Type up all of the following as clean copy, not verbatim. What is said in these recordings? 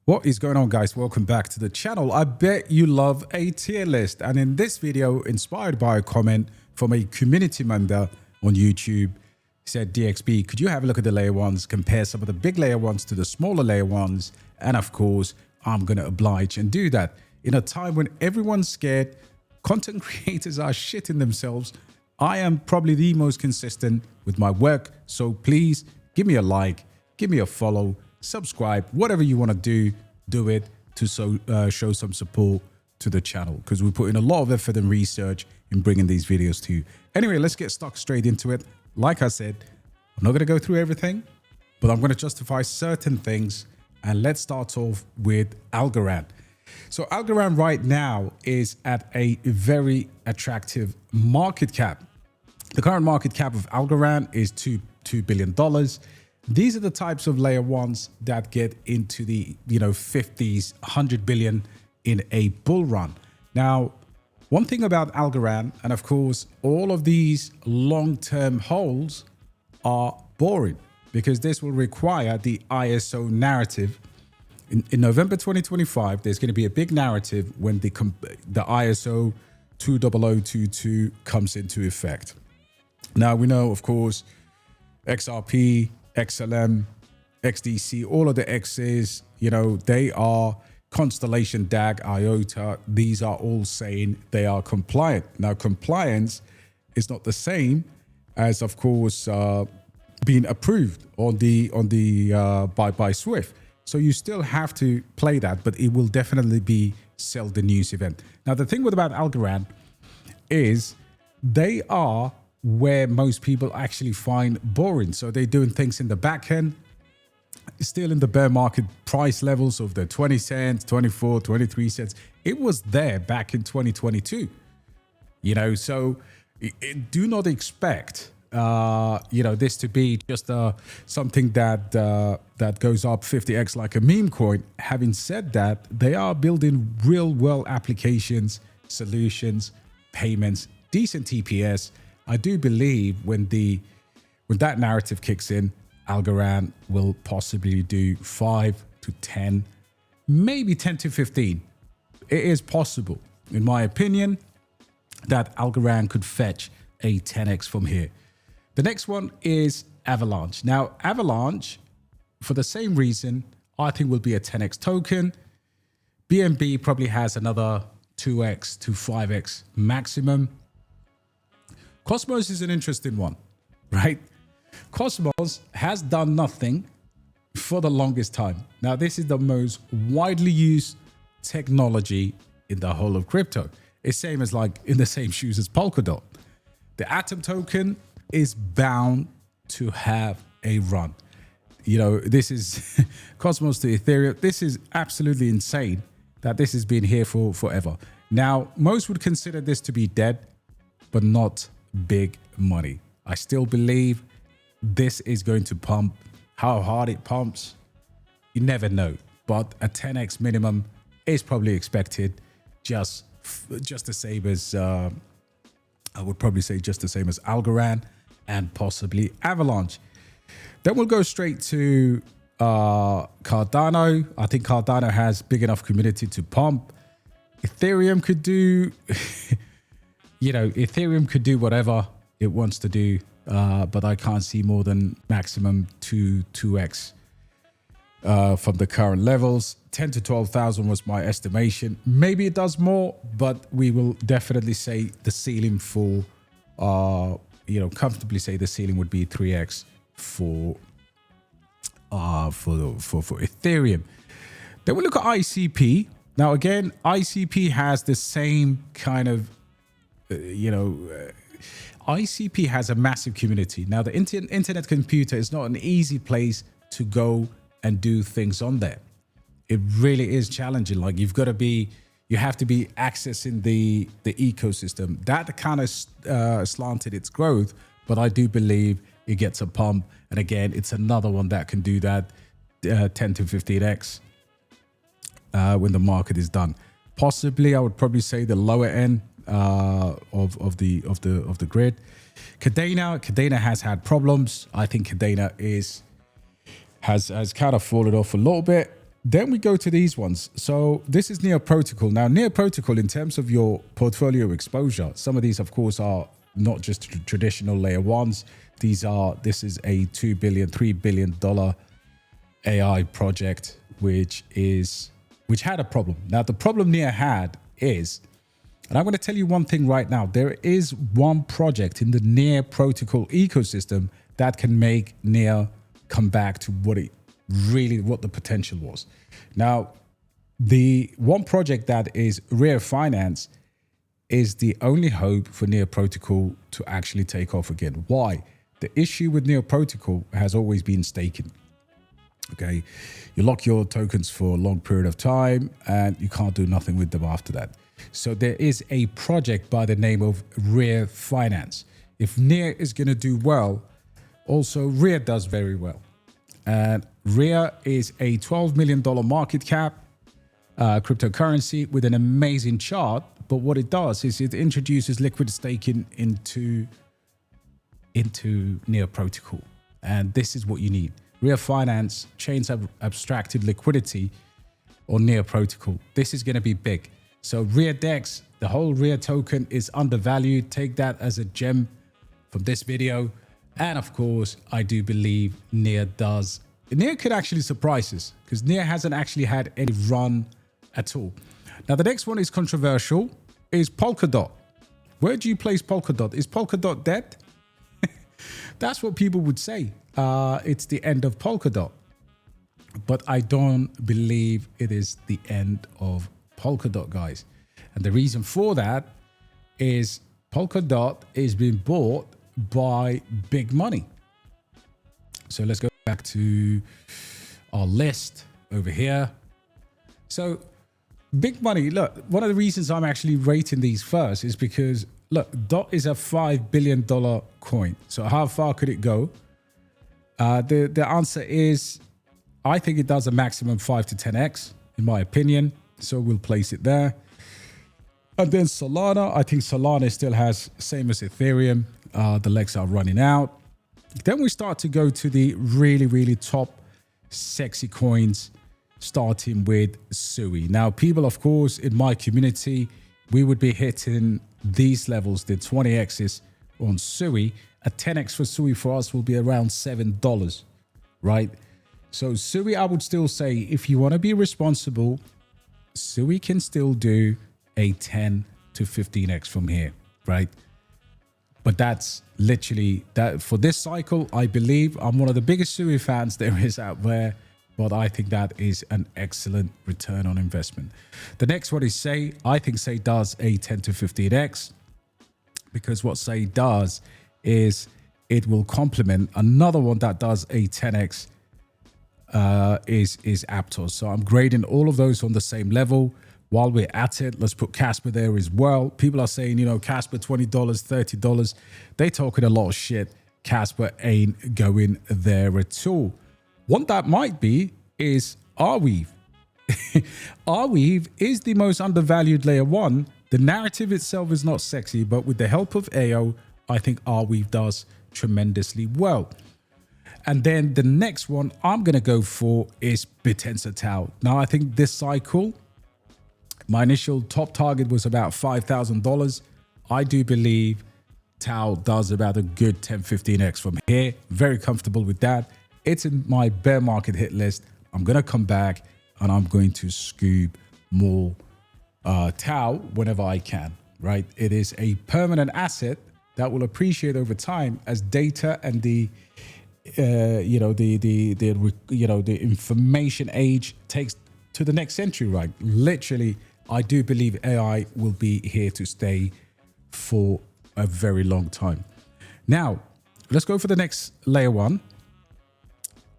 What is going on, guys? Welcome back to the channel. I bet you love a tier list, and in this video, inspired by a comment from a community member on YouTube, he said, DXB, could you have a look at the layer ones, compare some of the big layer ones to the smaller layer ones? And of course, I'm going to oblige and do that. In a time when everyone's scared, content creators are shitting themselves, I am probably the most consistent with my work. So please give me a like, give me a follow, subscribe, whatever you want to do it to show some support to the channel, because we put in a lot of effort and research in bringing these videos to you. Anyway, let's get stuck straight into it. Like I said, I'm not going to go through everything, but I'm going to justify certain things. And let's start off with Algorand. So Algorand right now is at a very attractive market cap. The current market cap of Algorand is $2 billion. These are the types of layer ones that get into the 50s, 100 billion in a bull run. Now, one thing about Algorand, and of course, all of these long-term holds are boring because this will require the ISO narrative. In November 2025, there's going to be a big narrative when the ISO 20022 comes into effect. Now, we know, of course, XRP, XLM, XDC, all of the X's, they are Constellation DAG, IOTA. These are all saying they are compliant. Now, compliance is not the same as, of course, being approved on the by Swift. So you still have to play that, but it will definitely be sell the news event. Now, the thing about Algorand is they are where most people actually find boring. So they're doing things in the back end, still in the bear market price levels of the 20 cents, 24, 23 cents. It was there back in 2022, so do not expect, this to be just something that goes up 50x like a meme coin. Having said that, they are building real world applications, solutions, payments, decent TPS. I do believe when that narrative kicks in, Algorand will possibly do 5 to 10, maybe 10 to 15. It is possible, in my opinion, that Algorand could fetch a 10x from here. The next one is Avalanche. Now, Avalanche, for the same reason, I think will be a 10x token. BNB probably has another 2x to 5x maximum. Cosmos is an interesting one, right? Cosmos has done nothing for the longest time. Now, this is the most widely used technology in the whole of crypto. It's same as like in the same shoes as Polkadot. The Atom token is bound to have a run. This is Cosmos to Ethereum. This is absolutely insane that this has been here for forever. Now, most would consider this to be dead, but not big money. I still believe this is going to pump. How hard it pumps, you never know. But a 10x minimum is probably expected. Just the same as I would probably say just the same as Algorand and possibly Avalanche. Then we'll go straight to Cardano. I think Cardano has big enough community to pump. Ethereum could do Ethereum could do whatever it wants to do, but I can't see more than maximum 2x from the current levels. 10 to 12,000 was my estimation. Maybe it does more, but we will definitely say the ceiling for, comfortably say the ceiling would be 3x for Ethereum. Then we look at ICP. Now, again, ICP has the same kind of ICP has a massive community. Now, the internet computer is not an easy place to go and do things on there. It really is challenging. Like you have to be accessing the ecosystem. That kind of slanted its growth, but I do believe it gets a pump. And again, it's another one that can do that 10 to 15x when the market is done. Possibly, I would probably say the lower end of the grid. Cadena has had problems. I think Cadena has kind of fallen off a little bit. Then we go to these ones. So this is Near Protocol. Now, Near Protocol, in terms of your portfolio exposure, some of these, of course, are not just traditional layer ones. This is a $2 billion, $3 billion AI project, which had a problem. Now, the problem Near had is, and I'm going to tell you one thing right now, there is one project in the Near Protocol ecosystem that can make Near come back to what the potential was. Now, the one project that is Rare Finance is the only hope for Near Protocol to actually take off again. Why? The issue with Near Protocol has always been staking. Okay, you lock your tokens for a long period of time and you can't do nothing with them after that. So there is a project by the name of Rare Finance. If Near is going to do well, also Rare does very well. And Rare is a $12 million market cap cryptocurrency with an amazing chart. But what it does is it introduces liquid staking into Near Protocol. And this is what you need. Rare Finance chains have abstracted liquidity on Near Protocol. This is going to be big. So Rare DEX, the whole Rare token is undervalued. Take that as a gem from this video. And of course, I do believe Near could actually surprise us because Near hasn't actually had any run at all. Now, the next one is controversial, is Polkadot. Where do you place Polkadot? Is Polkadot dead? That's what people would say. It's the end of Polkadot. But I don't believe it is the end of Polkadot, guys. And the reason for that is Polkadot is being bought by big money. So let's go back to our list over here. So big money, look, one of the reasons I'm actually rating these first is because, look, DOT is a $5 billion coin. So how far could it go? The answer is, I think it does a maximum 5 to 10x, in my opinion. So we'll place it there. And then Solana, I think Solana still has, same as Ethereum, the legs are running out. Then we start to go to the really, really top sexy coins, starting with SUI. Now, people, of course, in my community, we would be hitting these levels, the 20x's on SUI. A 10x for SUI for us will be around $7, right? So SUI, I would still say, if you want to be responsible, SUI can still do a 10 to 15x from here, right? But that's literally that for this cycle. I believe I'm one of the biggest SUI fans there is out there, but I think that is an excellent return on investment. The next one is SEI. I think SEI does a 10 to 15x because what SEI does is it will complement another one that does a 10x is Aptos. So I'm grading all of those on the same level. While we're at it, let's put Kaspa there as well. People are saying, you know, Kaspa $20, $30. They talking a lot of shit. Kaspa ain't going there at all. One that might be is Arweave. Arweave is the most undervalued layer one. The narrative itself is not sexy, but with the help of AO, I think Arweave does tremendously well. And then the next one I'm going to go for is Bittensor Tau. Now, I think this cycle, my initial top target was about $5,000. I do believe Tau does about a good 10, 15x from here. Very comfortable with that. It's in my bear market hit list. I'm going to come back and I'm going to scoop more Tau whenever I can, right? It is a permanent asset that will appreciate over time as data and the information age takes to the next century, right? Literally, I do believe AI will be here to stay for a very long time. Now, let's go for the next layer one.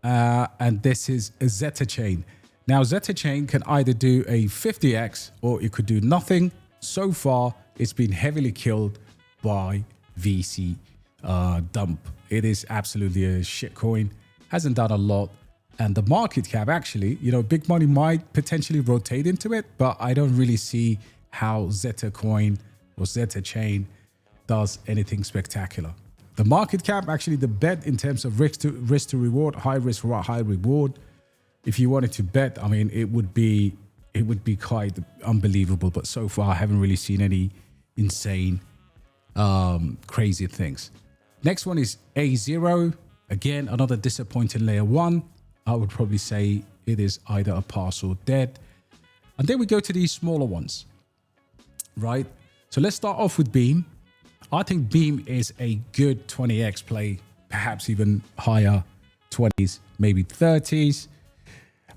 And this is a Zeta chain. Now, Zeta chain can either do a 50x or it could do nothing. So far, it's been heavily killed by VC dump. It is absolutely a shit coin. Hasn't done a lot. And the market cap, actually, you know, big money might potentially rotate into it, but I don't really see how Zeta coin or Zeta chain does anything spectacular. The market cap, actually, the bet in terms of risk to reward, high risk, high reward, if you wanted to bet, I mean, it would be quite unbelievable. But so far, I haven't really seen any insane, crazy things. Next one is A0. Again, another disappointing layer one. I would probably say it is either a pass or dead. And then we go to these smaller ones, right? So let's start off with Beam. I think Beam is a good 20x play, perhaps even higher 20s, maybe 30s.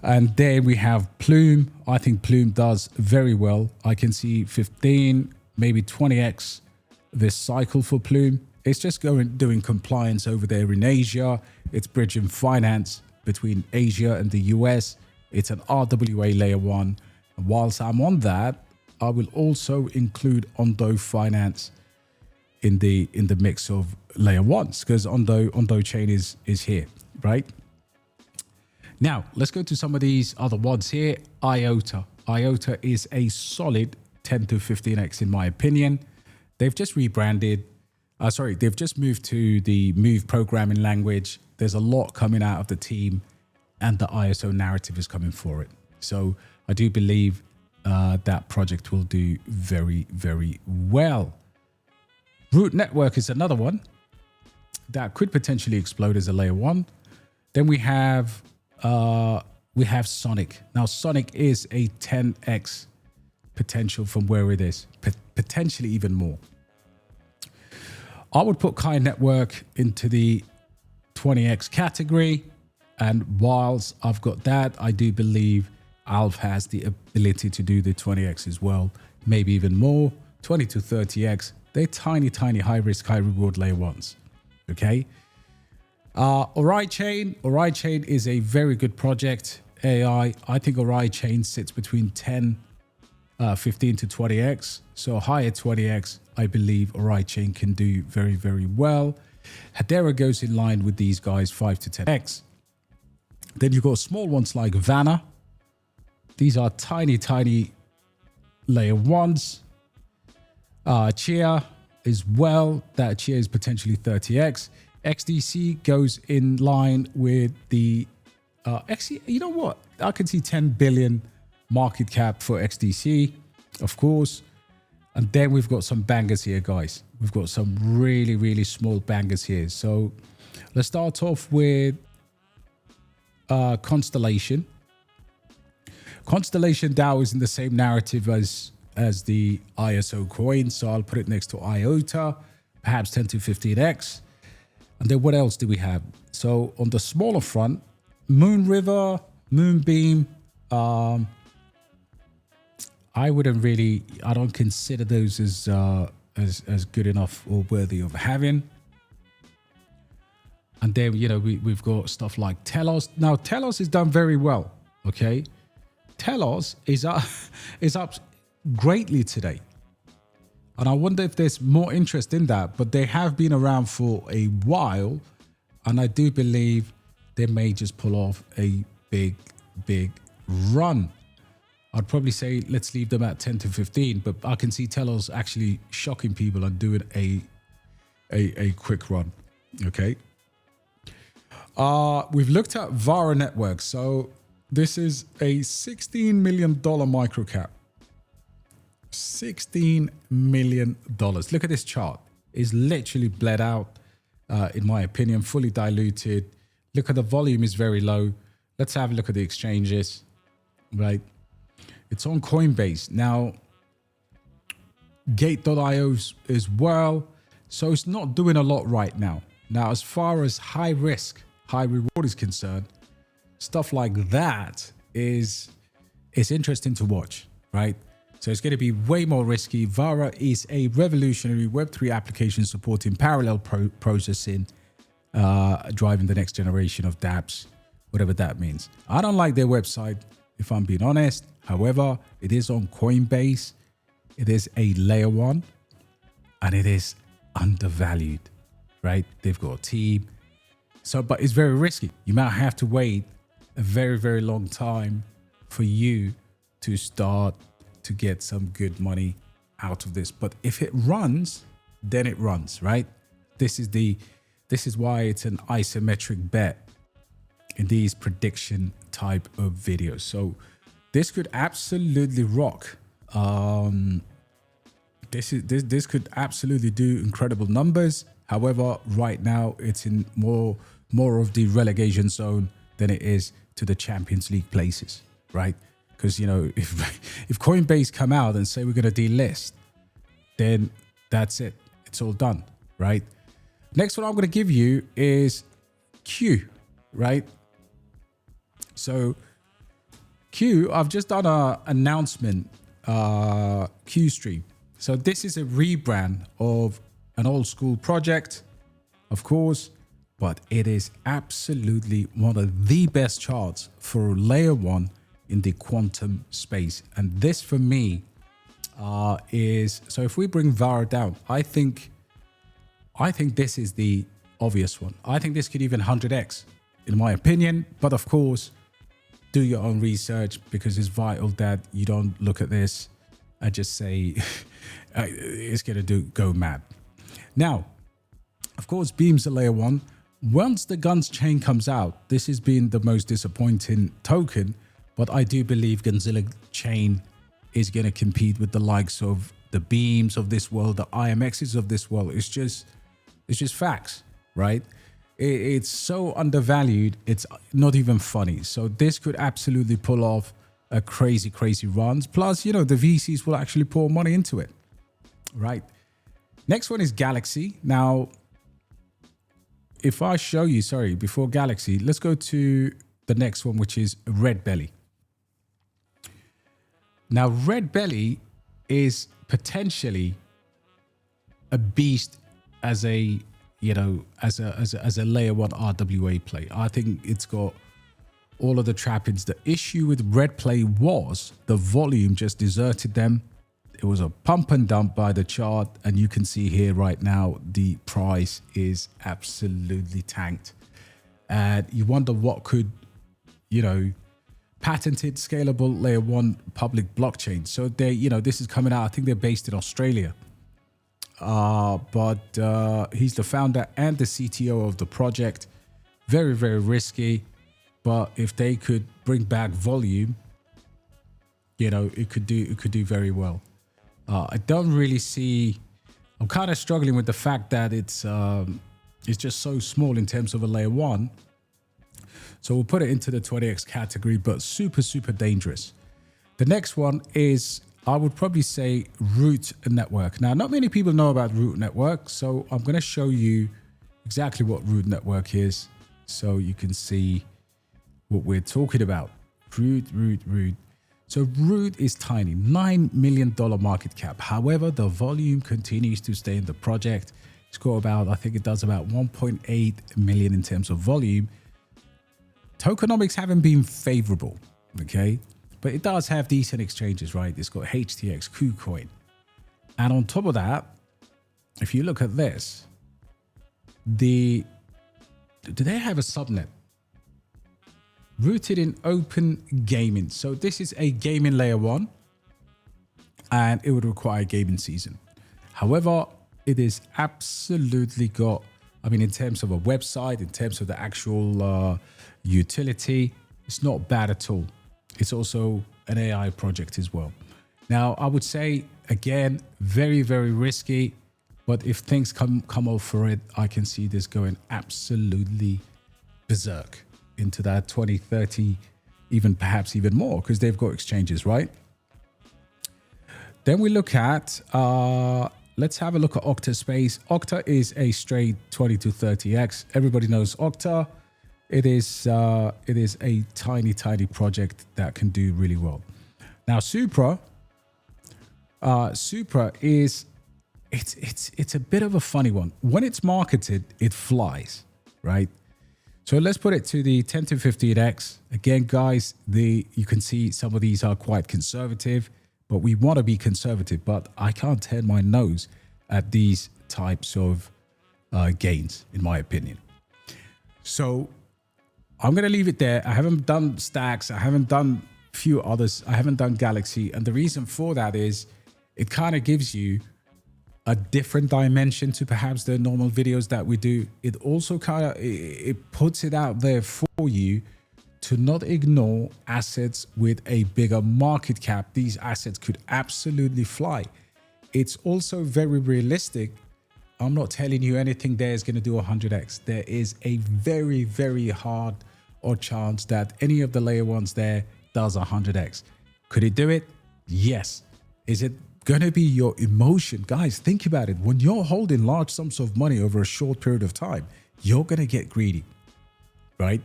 And then we have Plume. I think Plume does very well. I can see 15, maybe 20x this cycle for Plume. It's just doing compliance over there in Asia. It's bridging finance between Asia and the US. It's an RWA layer one. And whilst I'm on that, I will also include Ondo Finance in the mix of layer ones, because Ondo chain is here, right? Now let's go to some of these other ones here. IOTA. IOTA is a solid 10 to 15x in my opinion. They've just rebranded. They've just moved to the Move programming language. There's a lot coming out of the team, and the ISO narrative is coming for it. So I do believe that project will do very, very well. Root Network is another one that could potentially explode as a layer one. Then we have Sonic. Now Sonic is a 10x potential from where it is, potentially even more. I would put Quai Network into the 20x category. And whilst I've got that, I do believe Alf has the ability to do the 20x as well, maybe even more, 20 to 30x. They're tiny, tiny, high risk, high reward layer ones. Okay. Ori Chain. Ori Chain is a very good project. AI. I think Ori Chain sits between 15 to 20x. So higher 20x, I believe Ori Chain can do very, very well. Hedera goes in line with these guys, 5 to 10x. Then you've got small ones like Vanna. These are tiny, tiny layer ones. Chia as well. That Chia is potentially 30x. XDC goes in line with the XC. You know what? I can see 10 billion market cap for XDC, of course. And then we've got some bangers here, guys. We've got some really, really small bangers here. So let's start off with Constellation. Constellation DAO is in the same narrative as the ISO coin. So I'll put it next to IOTA, perhaps 10 to 15x. And then what else do we have? So on the smaller front, Moon River, Moonbeam, I don't consider those as good enough or worthy of having. And then, you know, we've got stuff like Telos. Now, Telos is done very well, okay? Telos is up greatly today. And I wonder if there's more interest in that, but they have been around for a while. And I do believe they may just pull off a big, big run. I'd probably say let's leave them at 10 to 15, but I can see Telos actually shocking people and doing a quick run, okay? We've looked at Vara Network. So this is a $16 million microcap. $16 million. Look at this chart. It's literally bled out, in my opinion, fully diluted. Look at the volume is very low. Let's have a look at the exchanges, right? It's on Coinbase. Now, Gate.io as well. So it's not doing a lot right now. Now, as far as high risk, high reward is concerned, stuff like that is interesting to watch, right? So it's going to be way more risky. Vara is a revolutionary Web3 application supporting parallel processing, driving the next generation of dApps, whatever that means. I don't like their website, if I'm being honest. However, it is on Coinbase. It is a layer one, and it is undervalued, right? They've got a team. So, but it's very risky. You might have to wait a very, very long time for you to start to get some good money out of this. But if it runs, then it runs, right? This is why it's an isometric bet. in these prediction type of videos. So this could absolutely rock. This could absolutely do incredible numbers. However, right now it's in more of the relegation zone than it is to the Champions League places, right? Because, you know, if Coinbase come out and say we're going to delist, then that's it. It's all done, right? Next one I'm going to give you is Q, right? So Q, I've just done an announcement, Q Stream. So this is a rebrand of an old school project, of course, but it is absolutely one of the best charts for layer one in the quantum space. And this for me is, so if we bring VAR down, I think this is the obvious one. I think this could even 100x in my opinion, but of course, do your own research because it's vital that you don't look at this and just say it's going to go mad. Now, of course, Beam's a layer one. Once the Guns chain comes out, this has been the most disappointing token, but I do believe Gunzilla chain is going to compete with the likes of the Beams of this world, the IMXs of this world. It's just facts, right? It's so undervalued, it's not even funny. So this could absolutely pull off a crazy runs. Plus, you know, the VCs will actually pour money into it, right? Next one is Galaxy. Now, if I show you, sorry, before Galaxy, let's go to the next one, which is Red Belly. Now, Red Belly is potentially a beast as a, you know, as a layer one RWA play. I think it's got all of the trappings. The issue with Red Play was the volume just deserted them. It was a pump and dump by the chart. And you can see here right now, the price is absolutely tanked. And you wonder what could, you know, patented scalable layer one public blockchain. So they, you know, this is coming out. I think they're based in Australia. But he's the founder and the CTO of the project. Very risky. But if they could bring back volume, you know, it could do very well. I don't really see. I'm kind of struggling with the fact that it's just so small in terms of a layer one. So we'll put it into the 20x category, but super dangerous. The next one is, I would probably say, Root Network. Now, not many people know about Root Network, so I'm going to show you exactly what Root Network is, so you can see what we're talking about. Root. So Root is tiny, $9 million market cap. However, the volume continues to stay in the project. It's got about, I think it does about 1.8 million in terms of volume. Tokenomics haven't been favorable, okay? But it does have decent exchanges, right? It's got HTX, KuCoin. And on top of that, if you look at this, do they have a subnet? Rooted in open gaming. So this is a gaming layer one, and it would require a gaming season. However, it is absolutely got, I mean, in terms of a website, in terms of the actual utility, it's not bad at all. It's also an AI project as well. Now, I would say, again, very risky, but if things come off for it, I can see this going absolutely berserk into that 20, 30, even perhaps even more, because they've got exchanges, right? Then we look at, let's have a look at Octa Space. Octa is a straight 20 to 30x. Everybody knows Octa. It is a tiny project that can do really well. Now, Supra is, it's a bit of a funny one. When it's marketed, it flies, right? So let's put it to the 10 to 15x. Again, guys, you can see some of these are quite conservative, but we want to be conservative, but I can't turn my nose at these types of gains, in my opinion. So I'm going to leave it there. I haven't done Stacks. I haven't done a few others. I haven't done Galaxy. And the reason for that is it kind of gives you a different dimension to perhaps the normal videos that we do. It also kind of, it puts it out there for you to not ignore assets with a bigger market cap. These assets could absolutely fly. It's also very realistic. I'm not telling you anything there is going to do 100x. There is a very, very hard or chance that any of the layer ones there does 100x. Could it do it? Yes. Is it going to be your emotion? Guys, think about it. When you're holding large sums of money over a short period of time, you're going to get greedy, right?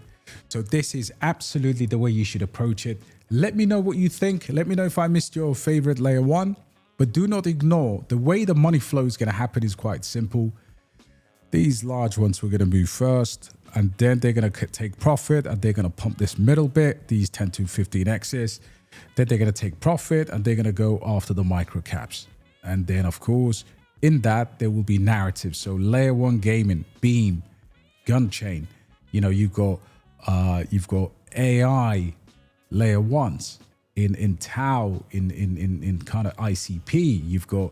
So this is absolutely the way you should approach it. Let me know what you think. Let me know if I missed your favorite layer one, but do not ignore the way the money flow is going to happen is quite simple. These large ones we're going to move first, and then they're going to take profit and they're going to pump this middle bit, these 10 to 15x's. Then they're going to take profit and they're going to go after the micro caps. And then of course, in that there will be narratives. So layer one gaming, Beam, Gunchain, you know, you've got AI layer ones in Tau, in kind of ICP, you've got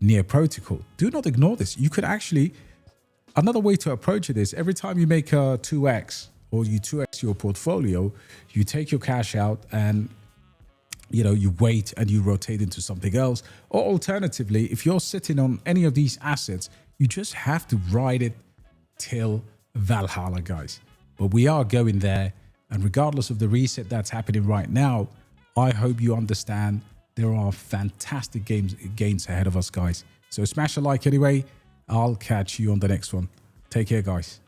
Near Protocol. Do not ignore this. You could actually, another way to approach it is every time you make a 2x or you 2x your portfolio, you take your cash out and you know, you wait and you rotate into something else. Or alternatively, if you're sitting on any of these assets, you just have to ride it till Valhalla, guys. But we are going there. And regardless of the reset that's happening right now, I hope you understand there are fantastic gains ahead of us, guys. So smash a like anyway. I'll catch you on the next one. Take care, guys.